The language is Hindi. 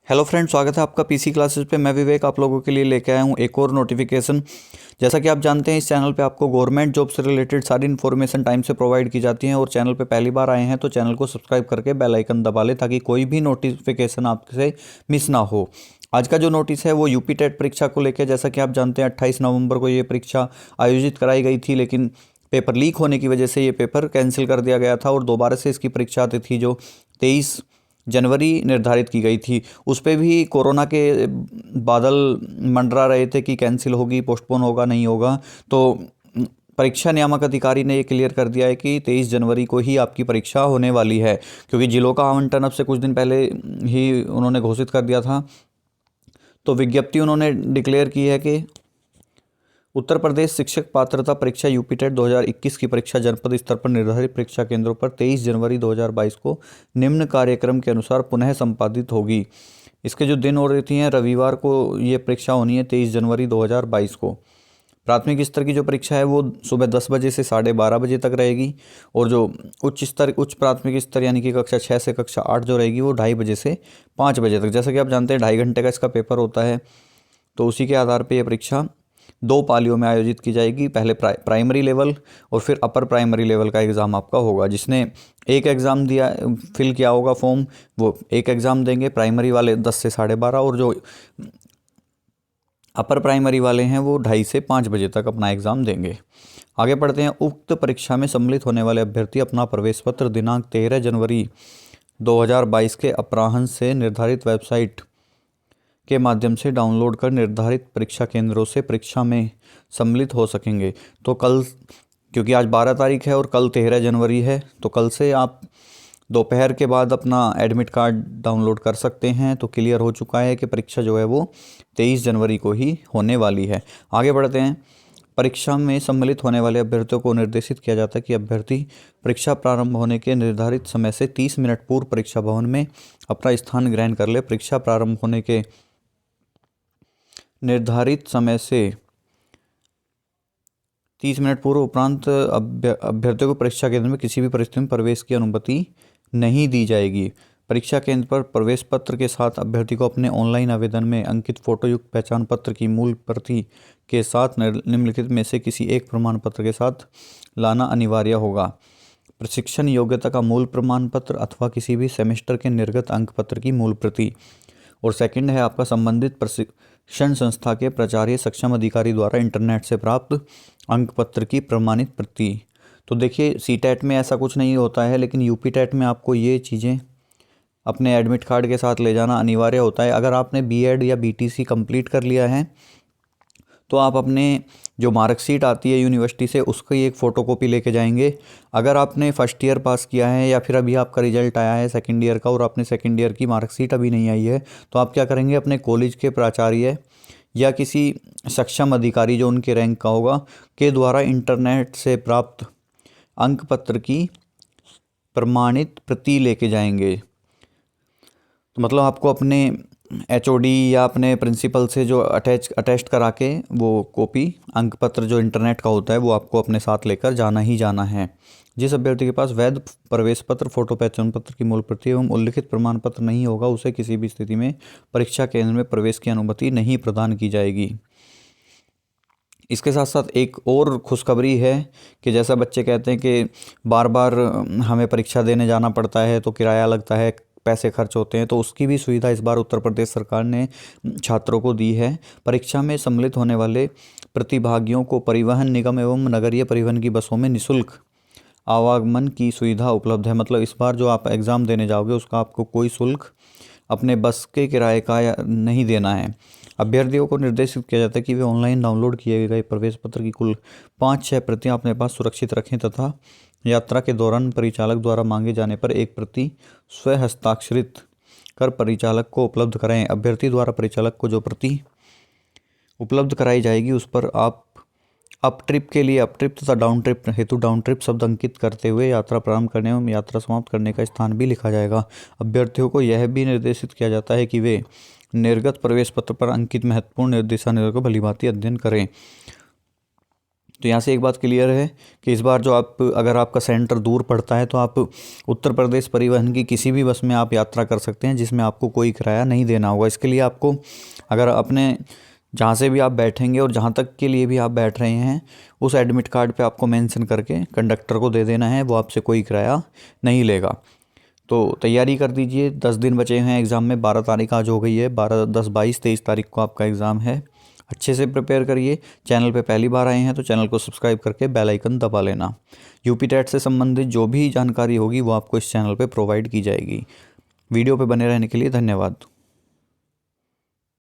हेलो फ्रेंड, स्वागत है आपका पीसी क्लासेस पे। मैं विवेक आप लोगों के लिए लेके आया हूँ एक और नोटिफिकेशन। जैसा कि आप जानते हैं, इस चैनल पे आपको गवर्नमेंट जॉब से रिलेटेड सारी इन्फॉर्मेशन टाइम से प्रोवाइड की जाती है। और चैनल पे पहली बार आए हैं तो चैनल को सब्सक्राइब करके बेल आइकन दबा लें ताकि कोई भी नोटिफिकेशन आपसे मिस ना हो। आज का जो नोटिस है वो यूपी टेट परीक्षा को लेकर, जैसा कि आप जानते हैं 28 नवंबर को ये परीक्षा आयोजित कराई गई थी, लेकिन पेपर लीक होने की वजह से ये पेपर कैंसिल कर दिया गया था और दोबारा से इसकी परीक्षा तिथि जो 23 जनवरी निर्धारित की गई थी, उस पर भी कोरोना के बादल मंडरा रहे थे कि कैंसिल होगी, पोस्टपोन होगा, नहीं होगा। तो परीक्षा नियामक अधिकारी ने ये क्लियर कर दिया है कि 23 जनवरी को ही आपकी परीक्षा होने वाली है, क्योंकि जिलों का आवंटन अब से कुछ दिन पहले ही उन्होंने घोषित कर दिया था। तो विज्ञप्ति उन्होंने डिक्लेयर की है कि उत्तर प्रदेश शिक्षक पात्रता परीक्षा यूपी टेट 2021 की परीक्षा जनपद स्तर पर निर्धारित परीक्षा केंद्रों पर 23 जनवरी 2022 को निम्न कार्यक्रम के अनुसार पुनः संपादित होगी। इसके जो दिन और रहती हैं, रविवार को ये परीक्षा होनी है 23 जनवरी 2022 को। प्राथमिक स्तर की जो परीक्षा है वो सुबह 10 बजे से 12:30 बजे तक रहेगी। और जो उच्च प्राथमिक स्तर यानी कि कक्षा 6 से कक्षा 8 जो रहेगी वो 2:30 बजे से 5 बजे तक। जैसा कि आप जानते हैं 2.5 घंटे का इसका पेपर होता है। तो उसी के आधार पर यह परीक्षा 2 पालियों में आयोजित की जाएगी। पहले प्राइमरी लेवल और फिर अपर प्राइमरी लेवल का एग्ज़ाम आपका होगा। जिसने एक एग्ज़ाम दिया, फिल किया होगा फॉर्म, वो एक एग्ज़ाम देंगे। प्राइमरी वाले 10 से 12:30, और जो अपर प्राइमरी वाले हैं वो 2:30 से 5 बजे तक अपना एग्ज़ाम देंगे। आगे बढ़ते हैं। उक्त परीक्षा में सम्मिलित होने वाले अभ्यर्थी अपना प्रवेश पत्र दिनांक 13 जनवरी 2022 के अपराह्न से निर्धारित वेबसाइट के माध्यम से डाउनलोड कर निर्धारित परीक्षा केंद्रों से परीक्षा में सम्मिलित हो सकेंगे। तो कल, क्योंकि आज 12 तारीख है और कल 13 जनवरी है, तो कल से आप दोपहर के बाद अपना एडमिट कार्ड डाउनलोड कर सकते हैं। तो क्लियर हो चुका है कि परीक्षा जो है वो 23 जनवरी को ही होने वाली है। आगे बढ़ते हैं। परीक्षा में सम्मिलित होने वाले अभ्यर्थियों को निर्देशित किया जाता है कि अभ्यर्थी परीक्षा प्रारंभ होने के निर्धारित समय से 30 मिनट पूर्व परीक्षा भवन में अपना स्थान ग्रहण कर ले। परीक्षा प्रारंभ होने के निर्धारित समय से 30 मिनट पूर्व उपरांत अभ्यर्थियों को परीक्षा केंद्र में किसी भी परिस्थिति में प्रवेश की अनुमति नहीं दी जाएगी। परीक्षा केंद्र पर प्रवेश पत्र के साथ अभ्यर्थी को अपने ऑनलाइन आवेदन में अंकित फोटोयुक्त पहचान पत्र की मूल प्रति के साथ निम्नलिखित में से किसी एक प्रमाण पत्र के साथ लाना अनिवार्य होगा। प्रशिक्षण योग्यता का मूल प्रमाण पत्र अथवा किसी भी सेमेस्टर के निर्गत अंक पत्र की मूल प्रति। और सेकंड है आपका संबंधित प्रशिक्षण संस्था के प्राचार्य सक्षम अधिकारी द्वारा इंटरनेट से प्राप्त अंक पत्र की प्रमाणित प्रति। तो देखिए, सी टेट में ऐसा कुछ नहीं होता है, लेकिन यूपी टेट में आपको ये चीज़ें अपने एडमिट कार्ड के साथ ले जाना अनिवार्य होता है। अगर आपने बीएड या बीटीसी कंप्लीट कर लिया है तो आप अपने जो मार्कशीट आती है यूनिवर्सिटी से, उसकी एक फ़ोटोकॉपी लेके जाएंगे। अगर आपने फर्स्ट ईयर पास किया है या फिर अभी आपका रिजल्ट आया है सेकंड ईयर का और आपने सेकंड ईयर की मार्कशीट अभी नहीं आई है, तो आप क्या करेंगे, अपने कॉलेज के प्राचार्य या किसी सक्षम अधिकारी जो उनके रैंक का होगा के द्वारा इंटरनेट से प्राप्त अंक पत्र की प्रमाणित प्रति लेके जाएंगे। तो मतलब आपको अपने एचओडी या अपने प्रिंसिपल से जो अटेस्ट करा के वो कॉपी अंक पत्र जो इंटरनेट का होता है वो आपको अपने साथ लेकर जाना ही जाना है। जिस अभ्यर्थी के पास वैध प्रवेश पत्र, फोटो पहचान पत्र की मूल प्रति एवं उल्लिखित प्रमाण पत्र नहीं होगा, उसे किसी भी स्थिति में परीक्षा केंद्र में प्रवेश की अनुमति नहीं प्रदान की जाएगी। इसके साथ साथ एक और खुशखबरी है कि जैसा बच्चे कहते हैं कि बार बार हमें परीक्षा देने जाना पड़ता है तो किराया लगता है, पैसे खर्च होते हैं, तो उसकी भी सुविधा इस बार उत्तर प्रदेश सरकार ने छात्रों को दी है। परीक्षा में सम्मिलित होने वाले प्रतिभागियों को परिवहन निगम एवं नगरीय परिवहन की बसों में निःशुल्क आवागमन की सुविधा उपलब्ध है। मतलब इस बार जो आप एग्ज़ाम देने जाओगे उसका आपको कोई शुल्क अपने बस के किराए का नहीं देना है। अभ्यर्थियों को निर्देशित किया जाता है कि वे ऑनलाइन डाउनलोड किए गए प्रवेश पत्र की कुल 5-6 प्रतियां अपने पास सुरक्षित रखें तथा यात्रा के दौरान परिचालक द्वारा मांगे जाने पर एक प्रति स्वयं हस्ताक्षरित कर परिचालक को उपलब्ध कराएं। अभ्यर्थी द्वारा परिचालक को जो प्रति उपलब्ध कराई जाएगी उस पर आप अप ट्रिप के लिए अप ट्रिप तथा डाउन ट्रिप हेतु डाउन ट्रिप शब्द अंकित करते हुए यात्रा प्रारंभ करने एवं यात्रा समाप्त करने का स्थान भी लिखा जाएगा। अभ्यर्थियों को यह भी निर्देशित किया जाता है कि वे निर्गत प्रवेश पत्र पर अंकित महत्वपूर्ण निर्देशानुसार को भलीभांति अध्ययन करें। तो यहाँ से एक बात क्लियर है कि इस बार जो अगर आपका सेंटर दूर पड़ता है तो आप उत्तर प्रदेश परिवहन की किसी भी बस में आप यात्रा कर सकते हैं, जिसमें आपको कोई किराया नहीं देना होगा। इसके लिए आपको अगर अपने जहाँ से भी आप बैठेंगे और जहाँ तक के लिए भी आप बैठ रहे हैं उस एडमिट कार्ड पे आपको मेंशन करके कंडक्टर को दे देना है, वो आपसे कोई किराया नहीं लेगा। तो तैयारी कर दीजिए, 10 दिन बचे हैं एग्ज़ाम में। 12 तारीख आज हो गई है, 12, 10, 22, 23 तारीख को आपका एग्ज़ाम है। अच्छे से प्रिपेयर करिए। चैनल पे पहली बार आए हैं तो चैनल को सब्सक्राइब करके बेल आइकन दबा लेना। यूपी टेट से संबंधित जो भी जानकारी होगी वो आपको इस चैनल पे प्रोवाइड की जाएगी। वीडियो पे बने रहने के लिए धन्यवाद।